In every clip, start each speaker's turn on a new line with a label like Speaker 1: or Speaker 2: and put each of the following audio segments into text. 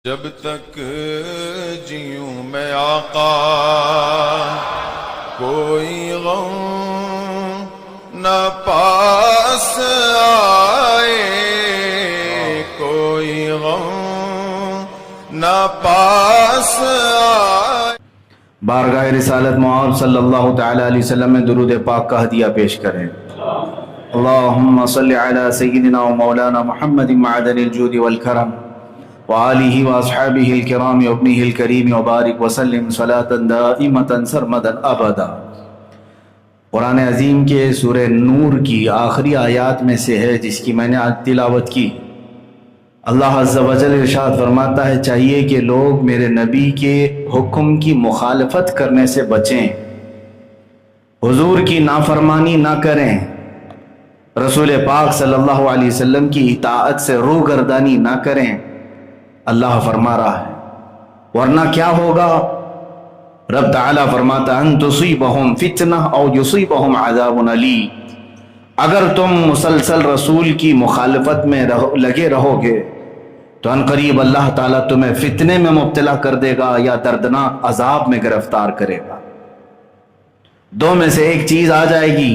Speaker 1: جب تک جیوں میں آقا کوئی غم نہ پاس آئے، کوئی غم نہ پاس آئے۔
Speaker 2: بارگاہ رسالت معاب صلی اللہ تعالی علیہ وسلم میں درود پاک کا ہدیہ پیش کریں۔ اللہم صلی علی سیدنا و مولانا محمد معدن الجود والکرم وآلہ واصحابہ الکرام وابنہ الکریم وبارک وسلم صلاۃ دائمۃ سرمدا ابدا۔ قرآن عظیم کے سورہ نور کی آخری آیات میں سے ہے جس کی میں نے آج تلاوت کی۔ اللہ عز و جل ارشاد فرماتا ہے چاہیے کہ لوگ میرے نبی کے حکم کی مخالفت کرنے سے بچیں، حضور کی نافرمانی نہ کریں، رسول پاک صلی اللہ علیہ وسلم کی اطاعت سے روگردانی نہ کریں۔ اللہ فرما رہا ہے ورنہ کیا ہوگا؟ رب تعالیٰ فرماتا ان تصیبہم فتنہ او یصیبہم عذاب علیم۔ اگر تم مسلسل رسول کی مخالفت میں لگے رہو گے تو ان قریب اللہ تعالیٰ تمہیں فتنے میں مبتلا کر دے گا یا دردناک عذاب میں گرفتار کرے گا۔ دو میں سے ایک چیز آ جائے گی،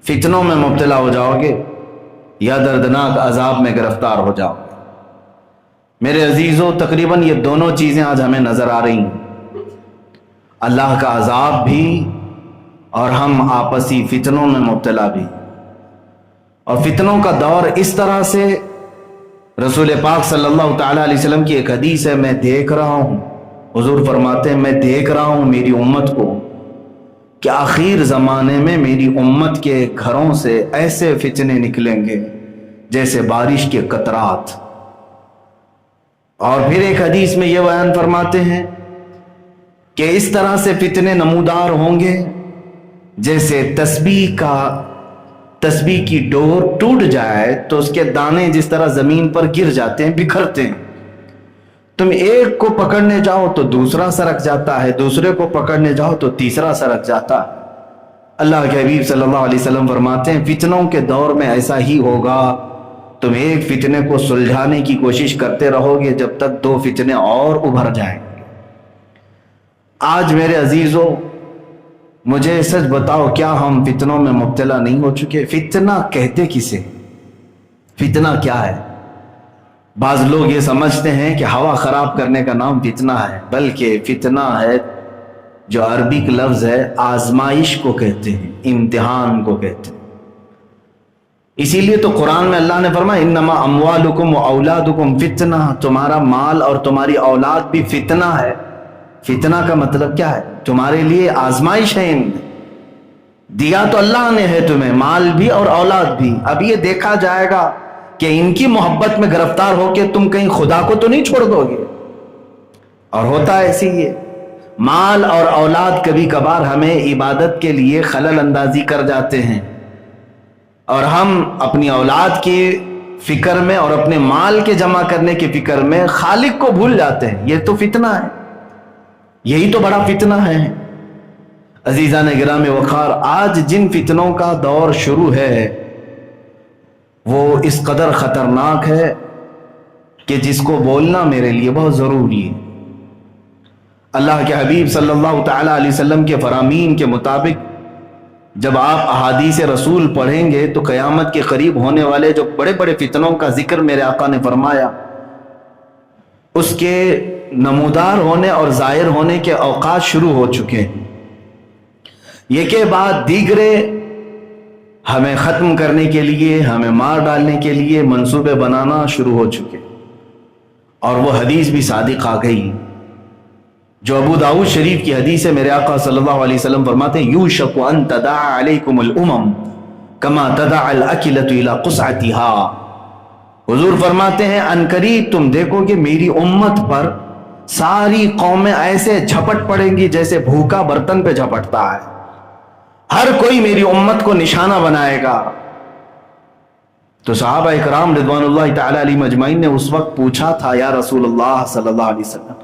Speaker 2: فتنوں میں مبتلا ہو جاؤ گے یا دردناک عذاب میں گرفتار ہو جاؤ گے۔ میرے عزیزوں، تقریباً یہ دونوں چیزیں آج ہمیں نظر آ رہی ہیں، اللہ کا عذاب بھی اور ہم آپسی فتنوں میں مبتلا بھی۔ اور فتنوں کا دور اس طرح سے، رسول پاک صلی اللہ تعالیٰ علیہ وسلم کی ایک حدیث ہے، میں دیکھ رہا ہوں، حضور فرماتے ہیں میں دیکھ رہا ہوں میری امت کو کہ آخر زمانے میں میری امت کے گھروں سے ایسے فتنے نکلیں گے جیسے بارش کے قطرات۔ اور پھر ایک حدیث میں یہ بیان فرماتے ہیں کہ اس طرح سے فتنے نمودار ہوں گے جیسے تسبیح کی ڈور ٹوٹ جائے تو اس کے دانے جس طرح زمین پر گر جاتے ہیں، بکھرتے ہیں۔ تم ایک کو پکڑنے جاؤ تو دوسرا سرک جاتا ہے، دوسرے کو پکڑنے جاؤ تو تیسرا سرک جاتا ہے۔ اللہ کے حبیب صلی اللہ علیہ وسلم فرماتے ہیں فتنوں کے دور میں ایسا ہی ہوگا، تم ایک فتنے کو سلجھانے کی کوشش کرتے رہو گے جب تک دو فتنے اور ابھر جائیں گے۔ آج میرے عزیزوں، مجھے سچ بتاؤ، کیا ہم فتنوں میں مبتلا نہیں ہو چکے؟ فتنہ کہتے کسے؟ فتنہ کیا ہے؟ بعض لوگ یہ سمجھتے ہیں کہ ہوا خراب کرنے کا نام فتنہ ہے، بلکہ فتنہ ہے جو عربک لفظ ہے آزمائش کو کہتے ہیں، امتحان کو کہتے ہیں۔ اسی لیے تو قرآن میں اللہ نے فرمایا انما اموالکم و اولادکم فتنہ، تمہارا مال اور تمہاری اولاد بھی فتنہ ہے۔ فتنہ کا مطلب کیا ہے؟ تمہارے لیے آزمائش ہے، دیا تو اللہ نے ہے تمہیں مال بھی اور اولاد بھی، اب یہ دیکھا جائے گا کہ ان کی محبت میں گرفتار ہو کے تم کہیں خدا کو تو نہیں چھوڑ دو گے۔ اور ہوتا ہے ایسی یہ مال اور اولاد کبھی کبھار ہمیں عبادت کے لیے خلل اندازی کر جاتے ہیں، اور ہم اپنی اولاد کی فکر میں اور اپنے مال کے جمع کرنے کی فکر میں خالق کو بھول جاتے ہیں۔ یہ تو فتنہ ہے، یہی تو بڑا فتنہ ہے۔ عزیزان گرامی وقار، آج جن فتنوں کا دور شروع ہے وہ اس قدر خطرناک ہے کہ جس کو بولنا میرے لیے بہت ضروری ہے۔ اللہ کے حبیب صلی اللہ تعالی علیہ وسلم کے فرامین کے مطابق جب آپ احادیث رسول پڑھیں گے تو قیامت کے قریب ہونے والے جو بڑے بڑے فتنوں کا ذکر میرے آقا نے فرمایا، اس کے نمودار ہونے اور ظاہر ہونے کے اوقات شروع ہو چکے ہیں۔ یہ کے بعد دیگرے ہمیں ختم کرنے کے لیے، ہمیں مار ڈالنے کے لیے منصوبے بنانا شروع ہو چکے، اور وہ حدیث بھی صادق آ گئی جو ابو داؤد شریف کی حدیث ہے۔ میرے آقا صلی اللہ علیہ وسلم فرماتے ہیں یوشک ان تداعى علیکم الامم کما تداعى الاکلۃ الی قصعتها۔ حضور فرماتے ہیں عنقریب تم دیکھو کہ میری امت پر ساری قومیں ایسے جھپٹ پڑیں گی جیسے بھوکا برتن پہ جھپٹتا ہے، ہر کوئی میری امت کو نشانہ بنائے گا۔ تو صحابہ اکرام رضوان اللہ تعالی علیہم اجمعین نے اس وقت پوچھا تھا یا رسول اللہ صلی اللہ علیہ وسلم،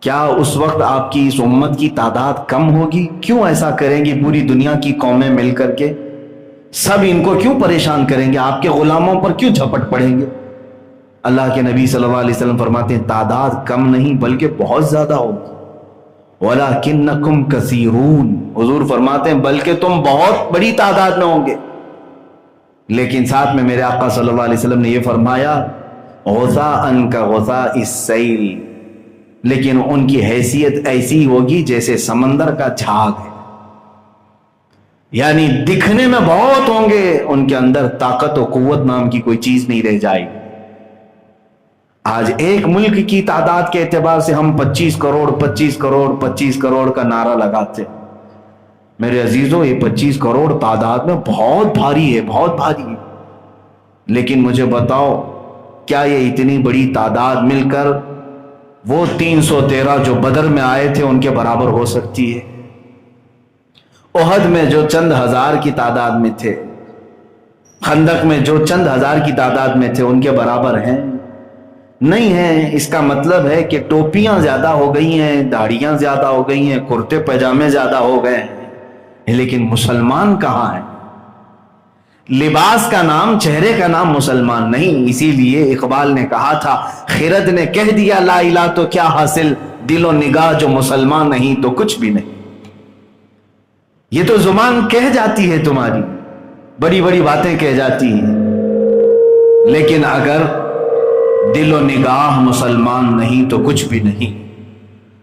Speaker 2: کیا اس وقت آپ کی اس امت کی تعداد کم ہوگی؟ کیوں ایسا کریں گی پوری دنیا کی قومیں مل کر کے؟ سب ان کو کیوں پریشان کریں گے؟ آپ کے غلاموں پر کیوں جھپٹ پڑیں گے؟ اللہ کے نبی صلی اللہ علیہ وسلم فرماتے ہیں تعداد کم نہیں بلکہ بہت زیادہ ہوگی. وَلَكِنَّكُمْ كَثِيرُونَ، حضور فرماتے ہیں بلکہ تم بہت بڑی تعداد میں ہوں گے. لیکن ساتھ میں میرے آقا صلی اللہ علیہ وسلم نے یہ فرمایا غثاءً كَغُثَاءِ السَّيْلِ، لیکن ان کی حیثیت ایسی ہوگی جیسے سمندر کا جھاگ ہے. یعنی دکھنے میں بہت ہوں گے، ان کے اندر طاقت و قوت نام کی کوئی چیز نہیں رہ جائے گی. آج ایک ملک کی تعداد کے اعتبار سے ہم 25 کروڑ 25 کروڑ 25 کروڑ کا نعرہ لگاتے. میرے عزیزوں یہ 25 کروڑ تعداد میں بہت بھاری ہے، بہت بھاری ہے. لیکن مجھے بتاؤ کیا یہ اتنی بڑی تعداد مل کر وہ 313 جو بدر میں آئے تھے ان کے برابر ہو سکتی ہے؟ احد میں جو چند ہزار کی تعداد میں تھے، خندق میں جو چند ہزار کی تعداد میں تھے، ان کے برابر ہیں؟ نہیں ہیں. اس کا مطلب ہے کہ ٹوپیاں زیادہ ہو گئی ہیں، داڑیاں زیادہ ہو گئی ہیں، کرتے پاجامے زیادہ ہو گئے ہیں، لیکن مسلمان کہاں ہیں؟ لباس کا نام، چہرے کا نام مسلمان نہیں. اسی لیے اقبال نے کہا تھا خرد نے کہہ دیا لا الہ تو کیا حاصل، دل و نگاہ جو مسلمان نہیں تو کچھ بھی نہیں. یہ تو زبان کہہ جاتی ہے، تمہاری بڑی بڑی باتیں کہہ جاتی ہیں، لیکن اگر دل و نگاہ مسلمان نہیں تو کچھ بھی نہیں.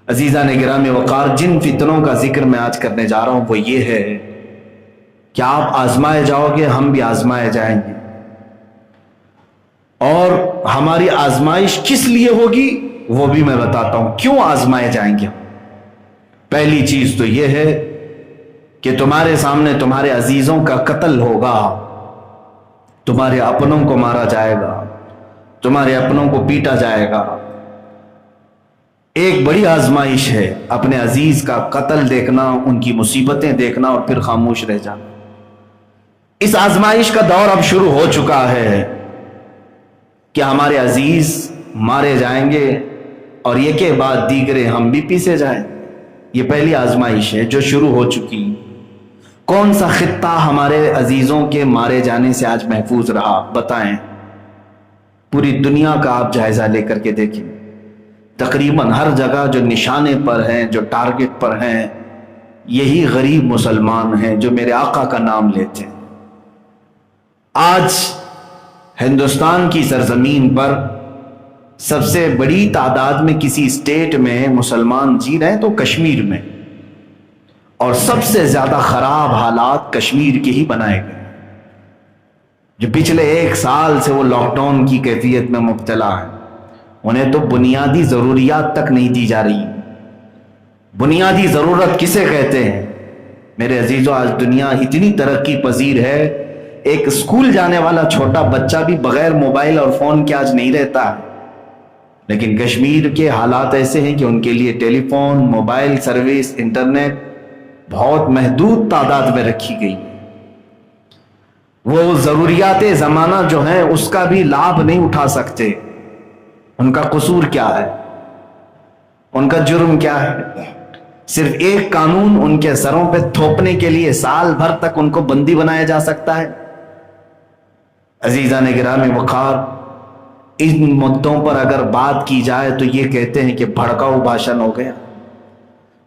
Speaker 2: عزیزان گرامی وقار، جن فتنوں کا ذکر میں آج کرنے جا رہا ہوں وہ یہ ہے کہ آپ آزمائے جاؤ گے، ہم بھی آزمائے جائیں گے. اور ہماری آزمائش کس لیے ہوگی وہ بھی میں بتاتا ہوں، کیوں آزمائے جائیں گے. پہلی چیز تو یہ ہے کہ تمہارے سامنے تمہارے عزیزوں کا قتل ہوگا، تمہارے اپنوں کو مارا جائے گا، تمہارے اپنوں کو پیٹا جائے گا. ایک بڑی آزمائش ہے اپنے عزیز کا قتل دیکھنا، ان کی مصیبتیں دیکھنا اور پھر خاموش رہ جانا. اس آزمائش کا دور اب شروع ہو چکا ہے کہ ہمارے عزیز مارے جائیں گے اور یہ کے بعد دیگرے ہم بھی پیسے جائیں. یہ پہلی آزمائش ہے جو شروع ہو چکی. کون سا خطہ ہمارے عزیزوں کے مارے جانے سے آج محفوظ رہا بتائیں؟ پوری دنیا کا آپ جائزہ لے کر کے دیکھیں، تقریباً ہر جگہ جو نشانے پر ہیں، جو ٹارگٹ پر ہیں، یہی غریب مسلمان ہیں جو میرے آقا کا نام لیتے ہیں. آج ہندوستان کی سرزمین پر سب سے بڑی تعداد میں کسی اسٹیٹ میں مسلمان جی رہے ہیں تو کشمیر میں، اور سب سے زیادہ خراب حالات کشمیر کے ہی بنائے گئے، جو پچھلے 1 سال سے وہ لاک ڈاؤن کی کیفیت میں مبتلا ہیں. انہیں تو بنیادی ضروریات تک نہیں دی جا رہی. بنیادی ضرورت کسے کہتے ہیں میرے عزیزو؟ آج دنیا اتنی ترقی پذیر ہے، ایک اسکول جانے والا چھوٹا بچہ بھی بغیر موبائل اور فون کے آج نہیں رہتا ہے. لیکن کشمیر کے حالات ایسے ہیں کہ ان کے لیے ٹیلی فون، موبائل سروس، انٹرنیٹ بہت محدود تعداد میں رکھی گئی. وہ ضروریات زمانہ جو ہیں اس کا بھی لابھ نہیں اٹھا سکتے. ان کا قصور کیا ہے؟ ان کا جرم کیا ہے؟ صرف ایک قانون ان کے سروں پہ تھوپنے کے لیے سال بھر تک ان کو بندی بنایا جا سکتا ہے. عزیزان گرامی وقار، ان مدوں پر اگر بات کی جائے تو یہ کہتے ہیں کہ بھڑکاؤ بھاشن ہو گیا.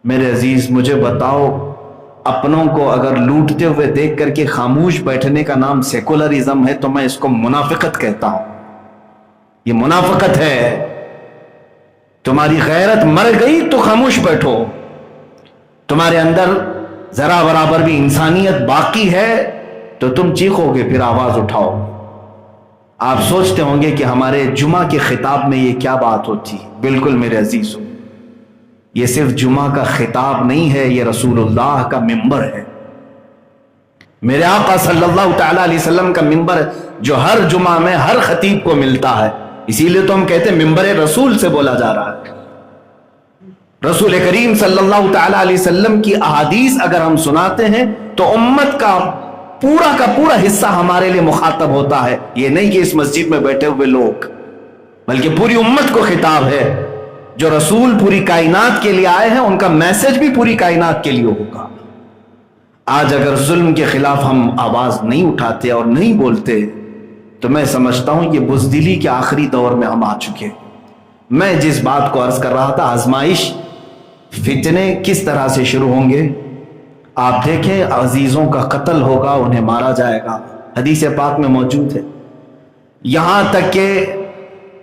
Speaker 2: میرے عزیز مجھے بتاؤ، اپنوں کو اگر لوٹتے ہوئے دیکھ کر کے خاموش بیٹھنے کا نام سیکولرزم ہے تو میں اس کو منافقت کہتا ہوں. یہ منافقت ہے. تمہاری غیرت مر گئی تو خاموش بیٹھو، تمہارے اندر ذرا برابر بھی انسانیت باقی ہے تو تم چیخو گے، پھر آواز اٹھاؤ. آپ سوچتے ہوں گے کہ ہمارے جمعہ کے خطاب میں یہ کیا بات ہوتی. بالکل میرے عزیزو، یہ صرف جمعہ کا خطاب نہیں ہے، یہ رسول اللہ کا منبر ہے. میرے آقا صلی اللہ تعالی علیہ وسلم کا منبر جو ہر جمعہ میں ہر خطیب کو ملتا ہے. اسی لیے تو ہم کہتے ہیں منبر رسول سے بولا جا رہا ہے. رسول کریم صلی اللہ تعالی علیہ وسلم کی احادیث اگر ہم سناتے ہیں تو امت کا پورا حصہ ہمارے لیے مخاطب ہوتا ہے. یہ نہیں کہ اس مسجد میں بیٹھے ہوئے لوگ، بلکہ پوری امت کو خطاب ہے. جو رسول پوری کائنات کے لیے آئے ہیں ان کا میسج بھی پوری کائنات کے لیے ہوگا. آج اگر ظلم کے خلاف ہم آواز نہیں اٹھاتے اور نہیں بولتے تو میں سمجھتا ہوں یہ بزدلی کے آخری دور میں ہم آ چکے. میں جس بات کو عرض کر رہا تھا، آزمائش، فتنے کس طرح سے شروع ہوں گے. آپ دیکھیں عزیزوں کا قتل ہوگا، انہیں مارا جائے گا، حدیث پاک میں موجود ہے. یہاں تک کہ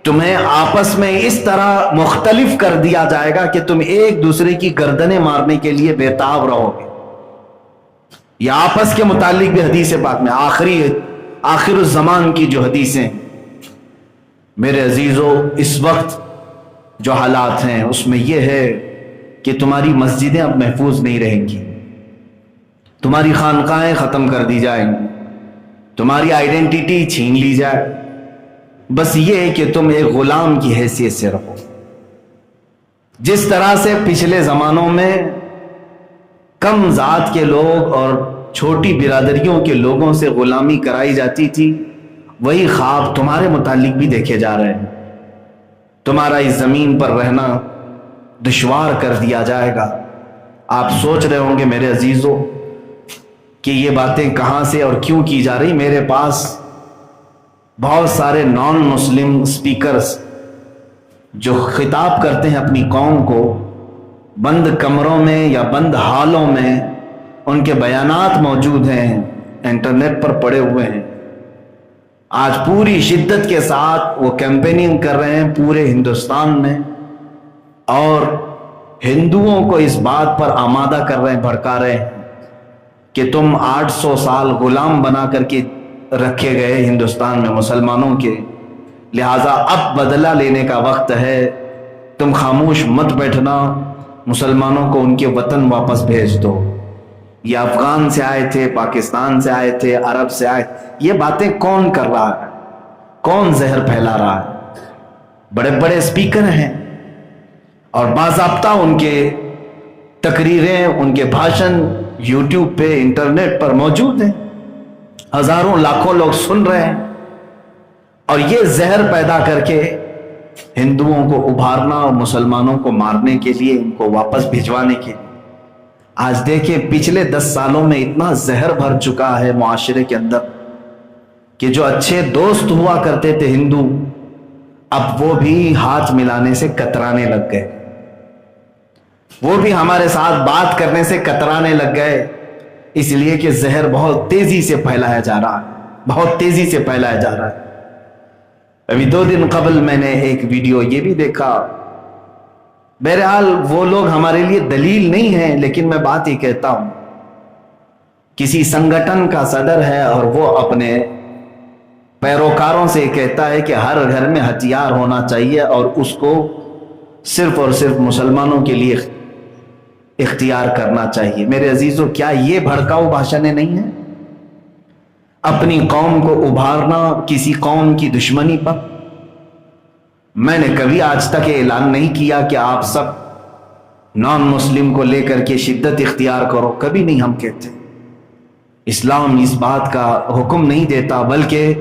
Speaker 2: تمہیں آپس میں اس طرح مختلف کر دیا جائے گا کہ تم ایک دوسرے کی گردنیں مارنے کے لیے بےتاب رہو گے. یہ آپس کے متعلق بھی حدیث پاک میں آخر الزمان کی جو حدیثیں. میرے عزیزوں، اس وقت جو حالات ہیں اس میں یہ ہے کہ تمہاری مسجدیں اب محفوظ نہیں رہیں گی، تمہاری خانقاہیں ختم کر دی جائیں گی، تمہاری آئیڈینٹی چھین لی جائے. بس یہ ہے کہ تم ایک غلام کی حیثیت سے رہو. جس طرح سے پچھلے زمانوں میں کم ذات کے لوگ اور چھوٹی برادریوں کے لوگوں سے غلامی کرائی جاتی تھی، وہی خواب تمہارے متعلق بھی دیکھے جا رہے ہیں. تمہارا اس زمین پر رہنا دشوار کر دیا جائے گا. آپ سوچ رہے ہوں گے میرے عزیزوں کہ یہ باتیں کہاں سے اور کیوں کی جا رہی. میرے پاس بہت سارے نان مسلم سپیکرز جو خطاب کرتے ہیں اپنی قوم کو بند کمروں میں یا بند ہالوں میں، ان کے بیانات موجود ہیں، انٹرنیٹ پر پڑے ہوئے ہیں. آج پوری شدت کے ساتھ وہ کیمپیننگ کر رہے ہیں پورے ہندوستان میں، اور ہندوؤں کو اس بات پر آمادہ کر رہے ہیں، بھڑکا رہے ہیں کہ تم 800 سال غلام بنا کر کے رکھے گئے ہندوستان میں مسلمانوں کے، لہٰذا اب بدلہ لینے کا وقت ہے. تم خاموش مت بیٹھنا، مسلمانوں کو ان کے وطن واپس بھیج دو. یہ افغان سے آئے تھے، پاکستان سے آئے تھے، عرب سے آئے. یہ باتیں کون کر رہا ہے؟ کون زہر پھیلا رہا ہے؟ بڑے بڑے اسپیکر ہیں اور باضابطہ ان کے تقریریں، ان کے بھاشن یوٹیوب پہ، انٹرنیٹ پر موجود ہیں. ہزاروں لاکھوں لوگ سن رہے ہیں، اور یہ زہر پیدا کر کے ہندوؤں کو ابھارنا اور مسلمانوں کو مارنے کے لیے، ان کو واپس بھجوانے کے لیے. آج دیکھیں پچھلے 10 سالوں میں اتنا زہر بھر چکا ہے معاشرے کے اندر کہ جو اچھے دوست ہوا کرتے تھے ہندو، اب وہ بھی ہاتھ ملانے سے کترانے لگ گئے، وہ بھی ہمارے ساتھ بات کرنے سے کترانے لگ گئے. اس لیے کہ زہر بہت تیزی سے پھیلایا جا رہا ہے، بہت تیزی سے پھیلایا جا رہا ہے. ابھی 2 دن قبل میں نے ایک ویڈیو یہ بھی دیکھا. بہرحال وہ لوگ ہمارے لیے دلیل نہیں ہیں، لیکن میں بات ہی کہتا ہوں. کسی سنگٹن کا صدر ہے اور وہ اپنے پیروکاروں سے کہتا ہے کہ ہر گھر میں ہتھیار ہونا چاہیے اور اس کو صرف اور صرف مسلمانوں کے لیے اختیار کرنا چاہیے. میرے عزیزوں، کیا یہ بھڑکاؤ بھاشنیں نہیں ہیں؟ اپنی قوم کو ابھارنا کسی قوم کی دشمنی پر. میں نے کبھی آج تک اعلان نہیں کیا کہ آپ سب نان مسلم کو لے کر کے شدت اختیار کرو، کبھی نہیں ہم کہتے. اسلام اس بات کا حکم نہیں دیتا، بلکہ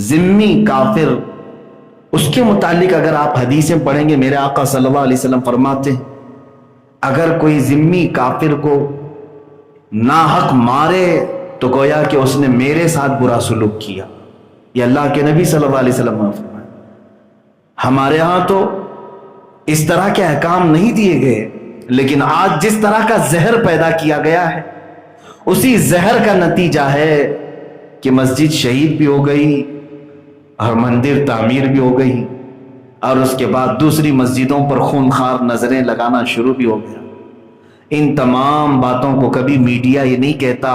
Speaker 2: ذمی کافر، اس کے متعلق اگر آپ حدیثیں پڑھیں گے، میرے آقا صلی اللہ علیہ وسلم فرماتے ہیں اگر کوئی ذمی کافر کو ناحق مارے تو گویا کہ اس نے میرے ساتھ برا سلوک کیا. یہ اللہ کے نبی صلی اللہ علیہ وسلم نے فرمایا. ہمارے ہاں تو اس طرح کے احکام نہیں دیے گئے، لیکن آج جس طرح کا زہر پیدا کیا گیا ہے، اسی زہر کا نتیجہ ہے کہ مسجد شہید بھی ہو گئی اور مندر تعمیر بھی ہو گئی، اور اس کے بعد دوسری مسجدوں پر خونخوار نظریں لگانا شروع بھی ہو گیا. ان تمام باتوں کو کبھی میڈیا یہ نہیں کہتا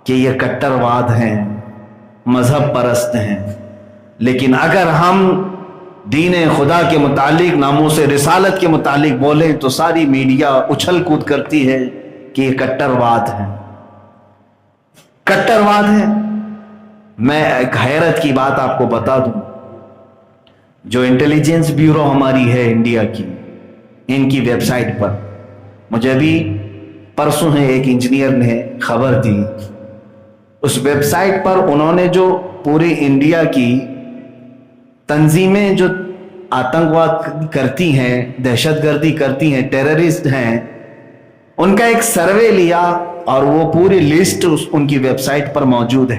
Speaker 2: کہ یہ کٹر واد ہیں، مذہب پرست ہیں. لیکن اگر ہم دین خدا کے متعلق، ناموس رسالت کے متعلق بولیں تو ساری میڈیا اچھل کود کرتی ہے کہ یہ کٹر واد ہیں، کٹر واد ہیں. میں ایک حیرت کی بات آپ کو بتا دوں، جو انٹیلیجنس بیورو ہماری ہے انڈیا کی، ان کی ویب سائٹ پر مجھے ابھی پرسوں ہے ایک انجینئر نے خبر دی. اس ویب سائٹ پر انہوں نے جو پورے انڈیا کی تنظیمیں جو آتنکواد کرتی ہیں، دہشت گردی کرتی ہیں، ٹیررسٹ ہیں، ان کا ایک سروے لیا اور وہ پوری لسٹ ان کی ویب سائٹ پر موجود ہے.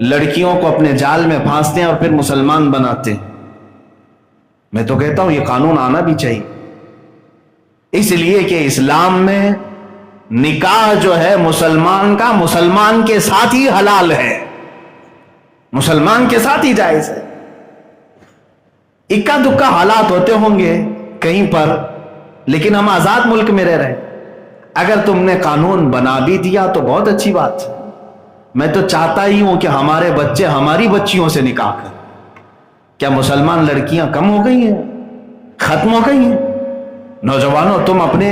Speaker 2: لڑکیوں کو اپنے جال میں پھانستے ہیں اور پھر مسلمان بناتے ہیں. میں تو کہتا ہوں یہ قانون آنا بھی چاہیے، اس لیے کہ اسلام میں نکاح جو ہے مسلمان کا مسلمان کے ساتھ ہی حلال ہے، مسلمان کے ساتھ ہی جائز ہے. اکا دکا حالات ہوتے ہوں گے کہیں پر، لیکن ہم آزاد ملک میں رہ رہے ہیں. اگر تم نے قانون بنا بھی دیا تو بہت اچھی بات ہے. میں تو چاہتا ہی ہوں کہ ہمارے بچے ہماری بچیوں سے نکاح کریں. کیا مسلمان لڑکیاں کم ہو گئی ہیں، ختم ہو گئی ہیں؟ نوجوانوں، تم اپنے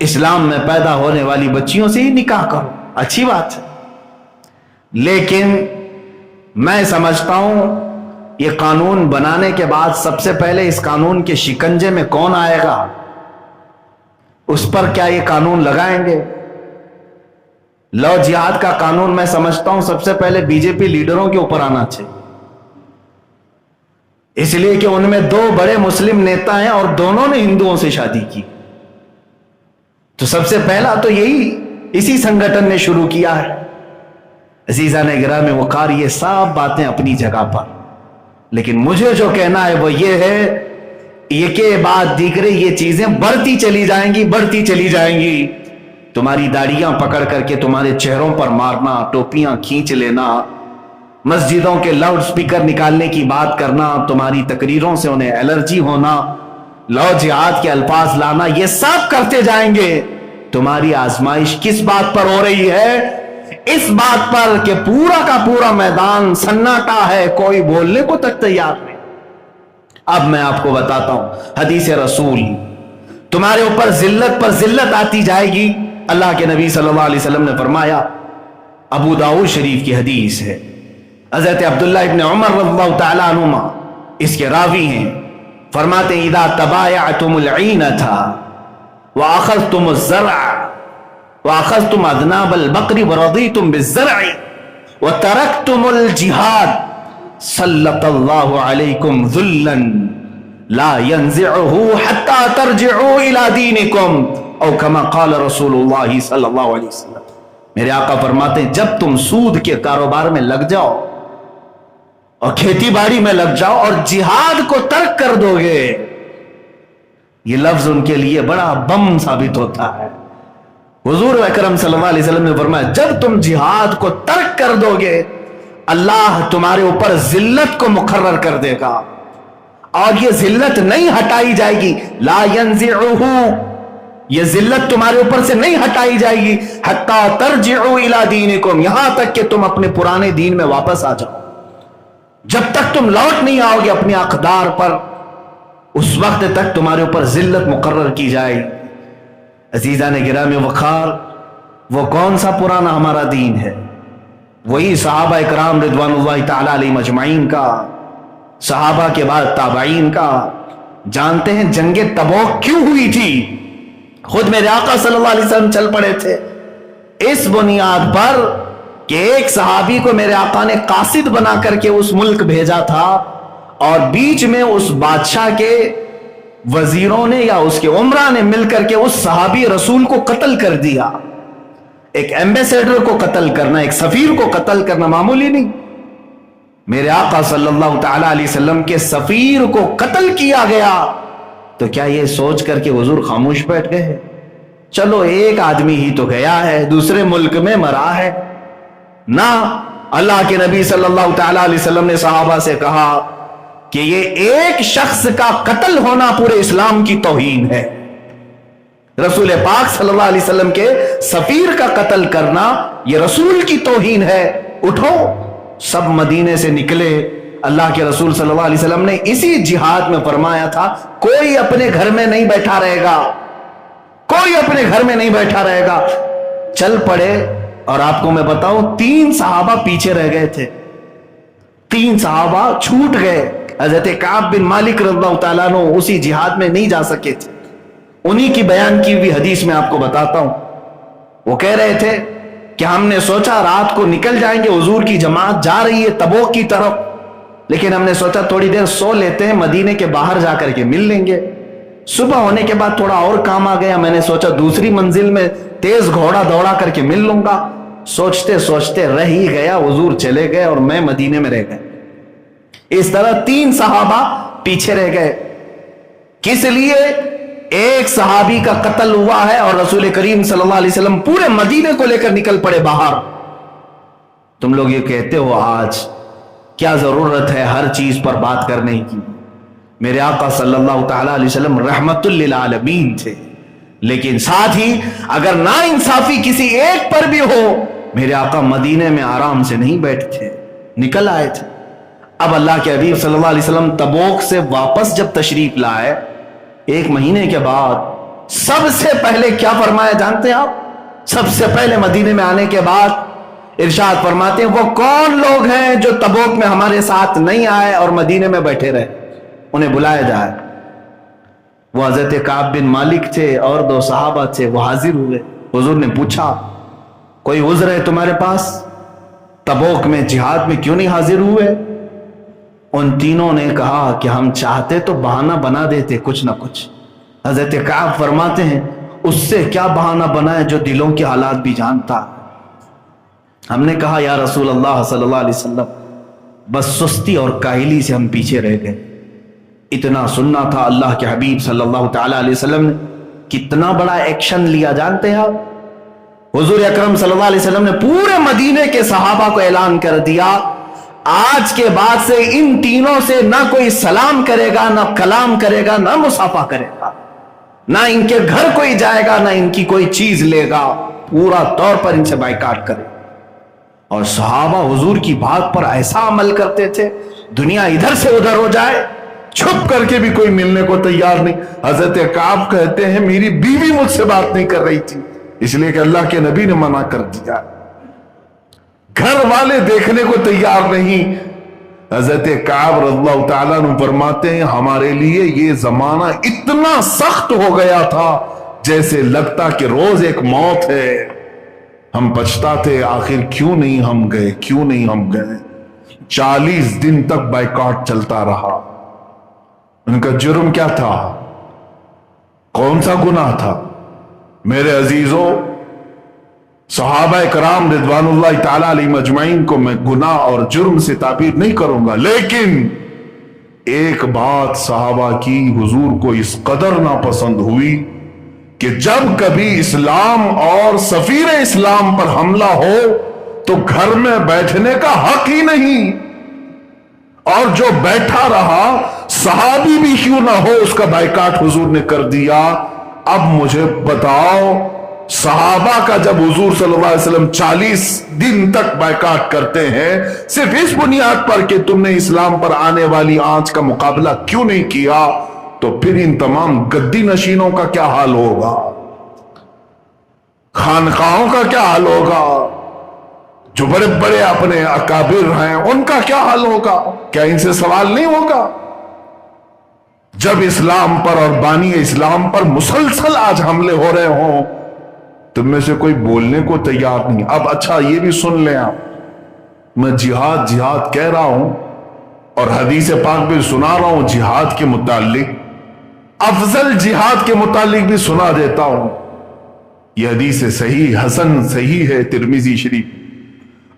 Speaker 2: اسلام میں پیدا ہونے والی بچیوں سے ہی نکاح کرو، اچھی بات ہے. لیکن میں سمجھتا ہوں یہ قانون بنانے کے بعد سب سے پہلے اس قانون کے شکنجے میں کون آئے گا، اس پر کیا یہ قانون لگائیں گے؟ لو جہاد کا قانون میں سمجھتا ہوں سب سے پہلے بی جے پی لیڈروں کے اوپر آنا چاہیے، اس لیے کہ ان میں 2 بڑے مسلم نیتا ہیں اور دونوں نے ہندوؤں سے شادی کی. تو سب سے پہلا تو یہی اسی سنگٹن نے شروع کیا ہے. عزیزان گرامی وقار، یہ سب باتیں اپنی جگہ پر، لیکن مجھے جو کہنا ہے وہ یہ ہے، یہ کہ بعد دیگرے یہ چیزیں بڑھتی چلی جائیں گی، بڑھتی چلی جائیں گی. تمہاری داڑیاں پکڑ کر کے تمہارے چہروں پر مارنا، ٹوپیاں کھینچ لینا، مسجدوں کے لاؤڈ سپیکر نکالنے کی بات کرنا، تمہاری تقریروں سے انہیں الرجی ہونا، لو جہاد کے الفاظ لانا، یہ سب کرتے جائیں گے. تمہاری آزمائش کس بات پر ہو رہی ہے؟ اس بات پر کہ پورا کا پورا میدان سناٹا ہے، کوئی بولنے کو تک تیار نہیں. اب میں آپ کو بتاتا ہوں حدیث رسول، تمہارے اوپر ذلت پر ذلت آتی جائے گی. اللہ کے نبی صلی اللہ علیہ وسلم نے فرمایا، ابو داؤد شریف کی حدیث ہے، حضرت عبداللہ ابن عمر رضی اللہ تعالیٰ عنہما اس کے راوی ہیں، فرماتے ہیں اذا تبایعتم العینۃ واخذتم الزرع واخذتم اذناب البقر ورضیتم بالزرع وترکتم الجہاد سلط اللہ علیکم ذلا لا ينزعه حتى ترجعوا الى دینکم او کما قال رسول اللہ صلی اللہ علیہ وسلم. میرے آقا فرماتے ہیں جب تم سود کے کاروبار میں لگ جاؤ اور کھیتی باڑی میں لگ جاؤ اور جہاد کو ترک کر دو گے، یہ لفظ ان کے لیے بڑا بم ثابت ہوتا ہے. حضور اکرم صلی اللہ علیہ وسلم نے فرمایا جب تم جہاد کو ترک کر دو گے اللہ تمہارے اوپر ذلت کو مقرر کر دے گا، اور یہ ذلت نہیں ہٹائی جائے گی. لا ينزعه، یہ ذلت تمہارے اوپر سے نہیں ہٹائی جائے گی حتی ترجعوا الى دینکم، یہاں تک کہ تم اپنے پرانے دین میں واپس آ جاؤ. جب تک تم لوٹ نہیں آؤ گے اپنے اقدار پر، اس وقت تک تمہارے اوپر ذلت مقرر کی جائے. عزیزان گرامی وقار، وہ کون سا پرانا ہمارا دین ہے؟ وہی صحابہ اکرام رضوان اللہ تعالی علیہم اجمعین کا، صحابہ کے بعد تابعین کا. جانتے ہیں جنگ تبوک کیوں ہوئی تھی؟ خود میرے آقا صلی اللہ علیہ وسلم چل پڑے تھے اس بنیاد پر کہ ایک صحابی کو میرے آقا نے قاصد بنا کر کے اس ملک بھیجا تھا، اور بیچ میں اس بادشاہ کے وزیروں نے یا اس کے عمرہ نے مل کر کے اس صحابی رسول کو قتل کر دیا. ایک ایمبیسیڈر کو قتل کرنا، ایک سفیر کو قتل کرنا معمولی نہیں. میرے آقا صلی اللہ تعالی علیہ وسلم کے سفیر کو قتل کیا گیا تو کیا یہ سوچ کر کے حضور خاموش بیٹھ گئے؟ چلو ایک آدمی ہی تو گیا ہے، دوسرے ملک میں مرا ہے. نہ، اللہ کے نبی صلی اللہ تعالی علیہ وسلم نے صحابہ سے کہا کہ یہ ایک شخص کا قتل ہونا پورے اسلام کی توہین ہے. رسول پاک صلی اللہ علیہ وسلم کے سفیر کا قتل کرنا یہ رسول کی توہین ہے. اٹھو، سب مدینے سے نکلے. اللہ کے رسول صلی اللہ علیہ وسلم نے اسی جہاد میں فرمایا تھا کوئی اپنے گھر میں نہیں بیٹھا رہے گا، کوئی اپنے گھر میں نہیں بیٹھا رہے گا. چل پڑے، اور آپ کو میں بتاؤں 3 صحابہ پیچھے رہ گئے تھے، 3 صحابہ چھوٹ گئے. حضرت کعب بن مالک رضی اللہ تعالیٰ عنہ اسی جہاد میں نہیں جا سکے تھے. انہی کی بیان کی ہوئی حدیث میں آپ کو بتاتا ہوں. وہ کہہ رہے تھے کہ ہم نے سوچا رات کو نکل جائیں گے، حضور کی جماعت جا رہی ہے تبوک کی طرف، لیکن ہم نے سوچا تھوڑی دیر سو لیتے ہیں، مدینے کے باہر جا کر کے مل لیں گے. صبح ہونے کے بعد تھوڑا اور کام آ گیا، میں نے سوچا دوسری منزل میں تیز گھوڑا دوڑا کر کے مل لوں گا. سوچتے سوچتے رہ ہی گیا، حضور چلے گئے اور میں مدینے میں رہ گئے۔ اس طرح 3 صحابہ پیچھے رہ گئے۔ کس لیے؟ ایک صحابی کا قتل ہوا ہے اور رسول کریم صلی اللہ علیہ وسلم پورے مدینے کو لے کر نکل پڑے باہر۔ تم لوگ یہ کہتے ہو آج کیا ضرورت ہے ہر چیز پر بات کرنے کی؟ میرے آقا صلی اللہ تعالی علیہ وسلم رحمت للعالمین تھے، لیکن ساتھ ہی اگر نا انصافی کسی ایک پر بھی ہو، میرے آقا مدینے میں آرام سے نہیں بیٹھتے تھے، نکل آئے تھے۔ اب اللہ کے حبیب صلی اللہ علیہ وسلم تبوک سے واپس جب تشریف لائے 1 مہینے کے بعد، سب سے پہلے کیا فرمایا جانتے ہیں آپ؟ سب سے پہلے مدینے میں آنے کے بعد ارشاد فرماتے ہیں وہ کون لوگ ہیں جو تبوک میں ہمارے ساتھ نہیں آئے اور مدینے میں بیٹھے رہے، انہیں بلایا جائے۔ وہ حضرت کعب بن مالک تھے اور 2 صحابہ تھے، وہ حاضر ہوئے۔ حضور نے پوچھا کوئی عذر ہے تمہارے پاس؟ تبوک میں جہاد میں کیوں نہیں حاضر ہوئے؟ ان تینوں نے کہا کہ ہم چاہتے تو بہانہ بنا دیتے کچھ نہ کچھ۔ حضرت کعب فرماتے ہیں اس سے کیا بہانہ بنائے جو دلوں کے حالات بھی جانتا۔ ہم نے کہا یا رسول اللہ صلی اللہ علیہ وسلم بس سستی اور کاہلی سے ہم پیچھے رہ گئے۔ اتنا سننا تھا اللہ کے حبیب صلی اللہ تعالی علیہ وسلم نے کتنا بڑا ایکشن لیا جانتے ہیں آپ؟ حضور اکرم صلی اللہ علیہ وسلم نے پورے مدینے کے صحابہ کو اعلان کر دیا آج کے بعد سے ان تینوں سے نہ کوئی سلام کرے گا، نہ کلام کرے گا، نہ مصافحہ کرے گا، نہ ان کے گھر کوئی جائے گا، نہ ان کی کوئی چیز لے گا، پورا طور پر ان سے بائیکاٹ کرے۔ اور صحابہ حضور کی بات پر ایسا عمل کرتے تھے، دنیا ادھر سے ادھر ہو جائے چھپ کر کے بھی کوئی ملنے کو تیار نہیں۔ حضرت کعب کہتے ہیں میری بیوی مجھ سے بات نہیں کر رہی تھی، اس لیے کہ اللہ کے نبی نے منع کر دیا، گھر والے دیکھنے کو تیار نہیں۔ حضرت کعب رضی اللہ تعالیٰ عنہ فرماتے ہیں ہمارے لیے یہ زمانہ اتنا سخت ہو گیا تھا جیسے لگتا کہ روز ایک موت ہے۔ ہم پچھتاتے آخر کیوں نہیں ہم گئے، کیوں نہیں ہم گئے۔ 40 دن تک بائیکاٹ چلتا رہا۔ ان کا جرم کیا تھا؟ کون سا گناہ تھا؟ میرے عزیزوں، صحابہ کرام رضوان اللہ تعالی علیہم اجمعین کو میں گناہ اور جرم سے تعبیر نہیں کروں گا، لیکن ایک بات صحابہ کی حضور کو اس قدر ناپسند ہوئی کہ جب کبھی اسلام اور سفیر اسلام پر حملہ ہو تو گھر میں بیٹھنے کا حق ہی نہیں، اور جو بیٹھا رہا صحابی بھی کیوں نہ ہو اس کا بائیکاٹ حضور نے کر دیا۔ اب مجھے بتاؤ صحابہ کا جب حضور صلی اللہ علیہ وسلم 40 دن تک بائیکاٹ کرتے ہیں صرف اس بنیاد پر کہ تم نے اسلام پر آنے والی آنچ کا مقابلہ کیوں نہیں کیا، تو پھر ان تمام گدی نشینوں کا کیا حال ہوگا، خانقاہوں کا کیا حال ہوگا، جو بڑے بڑے اپنے اکابر ہیں ان کا کیا حال ہوگا؟ کیا ان سے سوال نہیں ہوگا؟ جب اسلام پر اور بانی اسلام پر مسلسل آج حملے ہو رہے ہوں تم میں سے کوئی بولنے کو تیار نہیں۔ اب اچھا یہ بھی سن لیں آپ، میں جہاد جہاد کہہ رہا ہوں اور حدیث پاک بھی سنا رہا ہوں، جہاد کے متعلق افضل جہاد کے متعلق بھی سنا دیتا ہوں۔ یہ حدیث صحیح حسن صحیح ہے، ترمذی شریف۔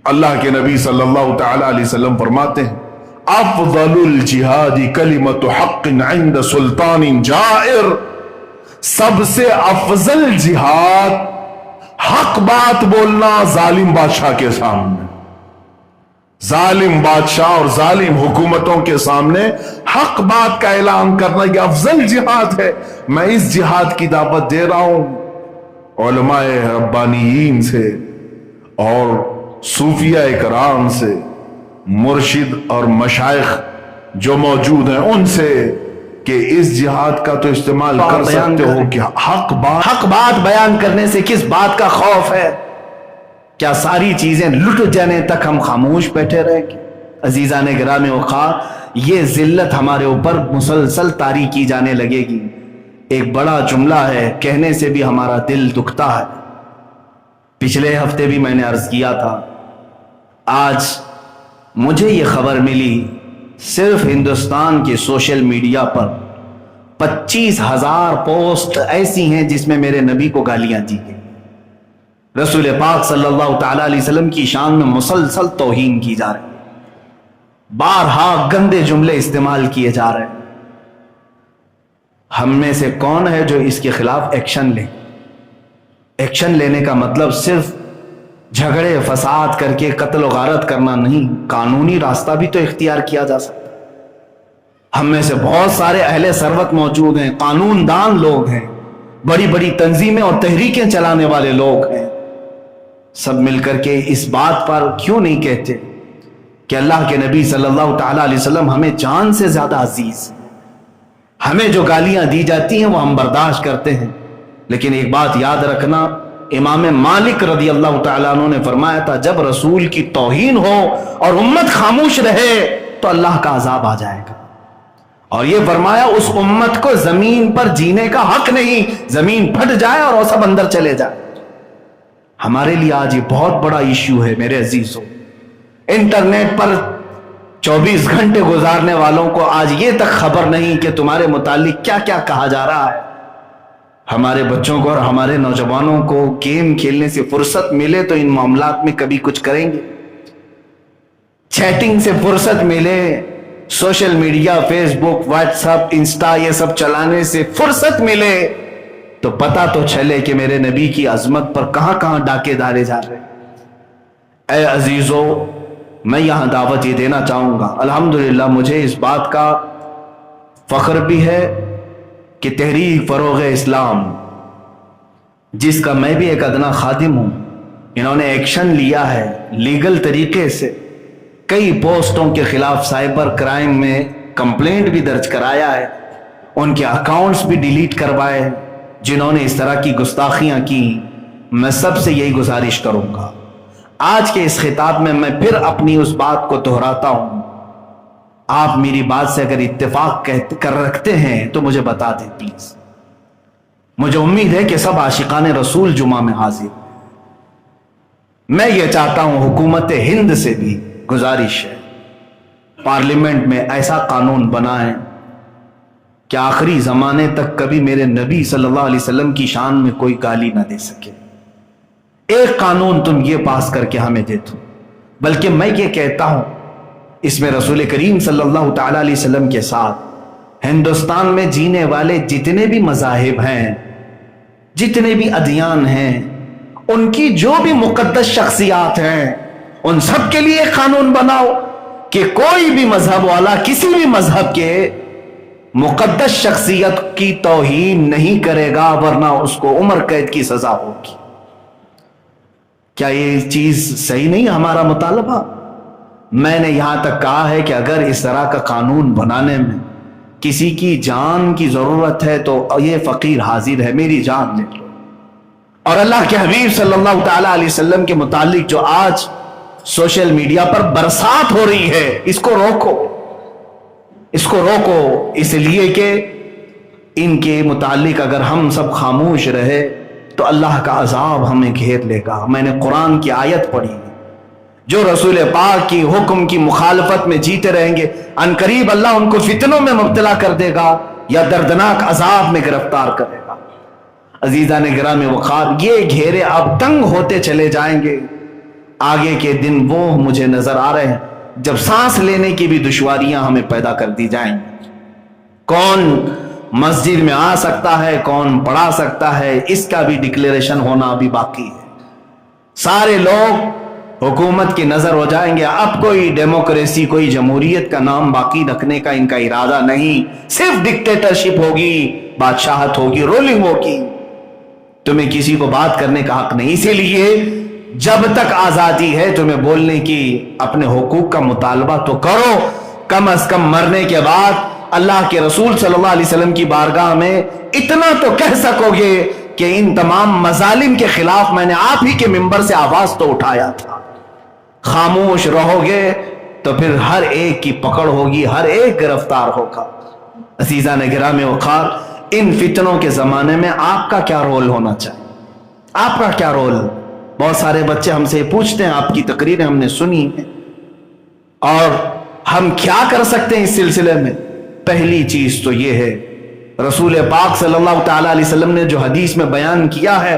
Speaker 2: اللہ کے نبی صلی اللہ تعالی علیہ وسلم فرماتے ہیں افضل الجہاد کلمت حق عند سلطان جائر، سب سے افضل جہاد حق بات بولنا ظالم بادشاہ کے سامنے، ظالم بادشاہ اور ظالم حکومتوں کے سامنے حق بات کا اعلان کرنا، یہ افضل جہاد ہے۔ میں اس جہاد کی دعوت دے رہا ہوں علماء ربانیین سے اور صوفیہ کرام سے، مرشد اور مشائخ جو موجود ہیں ان سے، کہ اس جہاد کا تو استعمال کر سکتے ہو کہ حق بات بیان کرنے سے کس بات کا خوف ہے؟ کیا ساری چیزیں لٹ جانے تک ہم خاموش بیٹھے رہیں گے؟ عزیزان گرامی وقار، یہ ذلت ہمارے اوپر مسلسل طاری کی جانے لگے گی۔ ایک بڑا جملہ ہے، کہنے سے بھی ہمارا دل دکھتا ہے۔ پچھلے ہفتے بھی میں نے عرض کیا تھا، آج مجھے یہ خبر ملی صرف ہندوستان کے سوشل میڈیا پر 25,000 پوسٹ ایسی ہیں جس میں میرے نبی کو گالیاں دی گئی۔ رسول پاک صلی اللہ تعالی علیہ وسلم کی شان میں مسلسل توہین کی جا رہی ہے، بارہا گندے جملے استعمال کیے جا رہے ہیں۔ ہم میں سے کون ہے جو اس کے خلاف ایکشن لے؟ ایکشن لینے کا مطلب صرف جھگڑے فساد کر کے قتل و غارت کرنا نہیں، قانونی راستہ بھی تو اختیار کیا جا سکتا ہے۔ ہم میں سے بہت سارے اہل ثروت موجود ہیں، قانون دان لوگ ہیں، بڑی بڑی تنظیمیں اور تحریکیں چلانے والے لوگ ہیں، سب مل کر کے اس بات پر کیوں نہیں کہتے کہ اللہ کے نبی صلی اللہ تعالی علیہ وسلم ہمیں جان سے زیادہ عزیز ہیں؟ ہمیں جو گالیاں دی جاتی ہیں وہ ہم برداشت کرتے ہیں، لیکن ایک بات یاد رکھنا، امام مالک رضی اللہ تعالیٰ عنہ نے فرمایا تھا جب رسول کی توہین ہو اور امت خاموش رہے تو اللہ کا عذاب آ جائے گا، اور یہ فرمایا اس امت کو زمین پر جینے کا حق نہیں، زمین پھٹ جائے اور وہ سب اندر چلے جائے۔ ہمارے لیے آج یہ بہت بڑا ایشو ہے میرے عزیزوں۔ انٹرنیٹ پر 24 گھنٹے گزارنے والوں کو آج یہ تک خبر نہیں کہ تمہارے متعلق کیا کیا کہا جا رہا ہے۔ ہمارے بچوں کو اور ہمارے نوجوانوں کو گیم کھیلنے سے فرصت ملے تو ان معاملات میں کبھی کچھ کریں گے؟ چیٹنگ سے فرصت ملے، سوشل میڈیا، فیس بک، واٹس ایپ، انسٹا، یہ سب چلانے سے فرصت ملے تو پتہ تو چلے کہ میرے نبی کی عظمت پر کہاں کہاں ڈاکے ڈالے جا رہے ہیں۔ اے عزیزو، میں یہاں دعوت یہ دینا چاہوں گا، الحمدللہ مجھے اس بات کا فخر بھی ہے کہ تحریک فروغ اسلام، جس کا میں بھی ایک ادنا خادم ہوں، انہوں نے ایکشن لیا ہے لیگل طریقے سے، کئی پوسٹوں کے خلاف سائبر کرائم میں کمپلینٹ بھی درج کرایا ہے، ان کے اکاؤنٹس بھی ڈیلیٹ کروائے جنہوں نے اس طرح کی گستاخیاں کی۔ میں سب سے یہی گزارش کروں گا، آج کے اس خطاب میں میں پھر اپنی اس بات کو دہراتا ہوں، آپ میری بات سے اگر اتفاق کر رکھتے ہیں تو مجھے بتا دیں پلیز۔ مجھے امید ہے کہ سب عاشقان رسول جمعہ میں حاضر۔ میں یہ چاہتا ہوں، حکومت ہند سے بھی گزارش ہے، پارلیمنٹ میں ایسا قانون بنائیں کہ آخری زمانے تک کبھی میرے نبی صلی اللہ علیہ وسلم کی شان میں کوئی گالی نہ دے سکے۔ ایک قانون تم یہ پاس کر کے ہمیں دے دو۔ بلکہ میں یہ کہتا ہوں، اس میں رسول کریم صلی اللہ تعالی علیہ وسلم کے ساتھ ہندوستان میں جینے والے جتنے بھی مذاہب ہیں، جتنے بھی ادیان ہیں، ان کی جو بھی مقدس شخصیات ہیں، ان سب کے لیے ایک قانون بناؤ کہ کوئی بھی مذہب والا کسی بھی مذہب کے مقدس شخصیت کی توہین نہیں کرے گا، ورنہ اس کو عمر قید کی سزا ہوگی۔ کیا یہ چیز صحیح نہیں ہمارا مطالبہ؟ میں نے یہاں تک کہا ہے کہ اگر اس طرح کا قانون بنانے میں کسی کی جان کی ضرورت ہے تو یہ فقیر حاضر ہے، میری جان لے لو۔ اور اللہ کے حبیب صلی اللہ تعالی علیہ وسلم کے متعلق جو آج سوشل میڈیا پر برسات ہو رہی ہے، اس کو روکو، اس کو روکو، اس لیے کہ ان کے متعلق اگر ہم سب خاموش رہے تو اللہ کا عذاب ہمیں گھیر لے گا۔ میں نے قرآن کی آیت پڑھی، جو رسول پاک کی حکم کی مخالفت میں جیتے رہیں گے، ان قریب اللہ ان کو فتنوں میں مبتلا کر دے گا یا دردناک عذاب میں گرفتار کرے گا۔ عزیزان گرامی وقار، یہ گھیرے اب تنگ ہوتے چلے جائیں گے۔ آگے کے دن وہ مجھے نظر آ رہے ہیں جب سانس لینے کی بھی دشواریاں ہمیں پیدا کر دی جائیں گی۔ کون مسجد میں آ سکتا ہے، کون پڑھا سکتا ہے، اس کا بھی ڈکلیریشن ہونا ابھی باقی ہے۔ سارے لوگ حکومت کی نظر ہو جائیں گے۔ اب کوئی ڈیموکریسی، کوئی جمہوریت کا نام باقی رکھنے کا ان کا ارادہ نہیں، صرف ڈکٹیٹرشپ ہوگی، بادشاہت ہوگی، رولنگ ہوگی، تمہیں کسی کو بات کرنے کا حق نہیں۔ اسی لیے جب تک آزادی ہے تمہیں بولنے کی، اپنے حقوق کا مطالبہ تو کرو۔ کم از کم مرنے کے بعد اللہ کے رسول صلی اللہ علیہ وسلم کی بارگاہ میں اتنا تو کہہ سکو گے کہ ان تمام مظالم کے خلاف میں نے آپ ہی کے منبر سے آواز تو اٹھایا تھا۔ خاموش رہو گے تو پھر ہر ایک کی پکڑ ہوگی، ہر ایک گرفتار ہوگا۔ عزیزان گرامی وقار، ان فتنوں کے زمانے میں آپ کا کیا رول ہونا چاہیے؟ آپ کا کیا رول؟ بہت سارے بچے ہم سے پوچھتے ہیں، آپ کی تقریریں ہم نے سنی ہیں، اور ہم کیا کر سکتے ہیں اس سلسلے میں؟ پہلی چیز تو یہ ہے، رسول پاک صلی اللہ تعالی علیہ وسلم نے جو حدیث میں بیان کیا ہے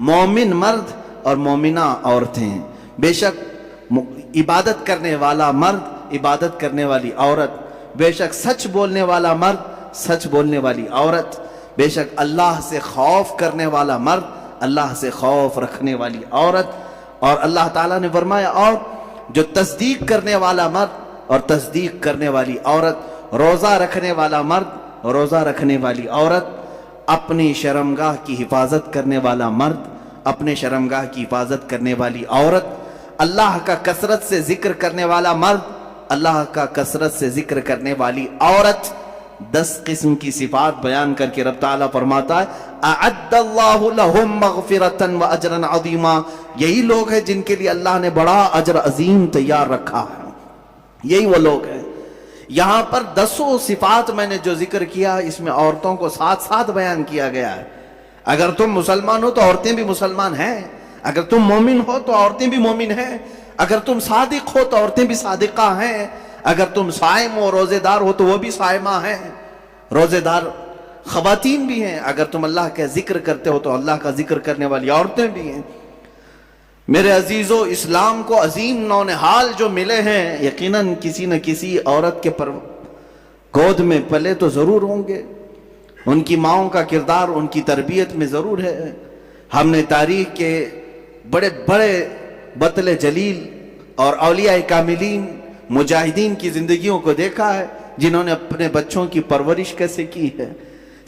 Speaker 2: مومن مرد اور مومنہ عورتیں. بے شک عبادت کرنے والا مرد، عبادت کرنے والی عورت. بے شک سچ بولنے والا مرد، سچ بولنے والی عورت. بے شک اللہ سے خوف کرنے والا مرد، اللہ سے خوف رکھنے والی عورت. اور اللہ تعالیٰ نے فرمایا اور جو تصدیق کرنے والا مرد اور تصدیق کرنے والی عورت، روزہ رکھنے والا مرد، روزہ رکھنے والی عورت، اپنی شرمگاہ کی حفاظت کرنے والا مرد، اپنے شرمگاہ کی حفاظت کرنے والی عورت، اللہ کا کثرت سے ذکر کرنے والا مرد، اللہ کا کثرت سے ذکر کرنے والی عورت. 10 قسم کی صفات بیان کر کے رب تعالیٰ فرماتا ہے اعد اللہ لہم مغفرتا و اجرا عظیما. یہی لوگ ہیں جن کے لیے اللہ نے بڑا اجر عظیم تیار رکھا ہے. یہی وہ لوگ ہیں. یہاں پر 10 صفات میں نے جو ذکر کیا اس میں عورتوں کو ساتھ ساتھ بیان کیا گیا ہے. اگر تم مسلمان ہو تو عورتیں بھی مسلمان ہیں، اگر تم مومن ہو تو عورتیں بھی مومن ہیں، اگر تم صادق ہو تو عورتیں بھی صادقہ ہیں، اگر تم صائم و روزے دار ہو تو وہ بھی صائمہ ہیں، روزے دار خواتین بھی ہیں، اگر تم اللہ کا ذکر کرتے ہو تو اللہ کا ذکر کرنے والی عورتیں بھی ہیں. میرے عزیزو، اسلام کو عظیم نونہال جو ملے ہیں یقیناً کسی نہ کسی عورت کے گود میں پلے تو ضرور ہوں گے. ان کی ماؤں کا کردار ان کی تربیت میں ضرور ہے. ہم نے تاریخ کے بڑے بڑے بطل جلیل اور اولیاء کاملین مجاہدین کی زندگیوں کو دیکھا ہے جنہوں نے اپنے بچوں کی پرورش کیسے کی ہے.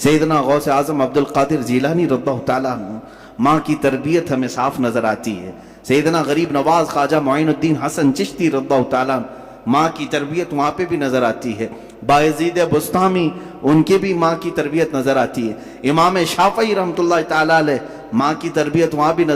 Speaker 2: سیدنا غوث اعظم عبد القادر جیلانی رضی اللہ تعالیٰ عنہ، ماں کی تربیت ہمیں صاف نظر آتی ہے. سیدنا غریب نواز خواجہ معین الدین حسن چشتی رضی اللہ تعالیٰ عنہ، ماں کی تربیت وہاں پہ بھی نظر آتی ہے. بایزید بستامی، ان کے بھی ماں کی تربیت نظر آتی ہے. امام شافعی رحمۃ اللہ تعالیٰ علیہ، ماں کی تربیت وہاں بھی نظر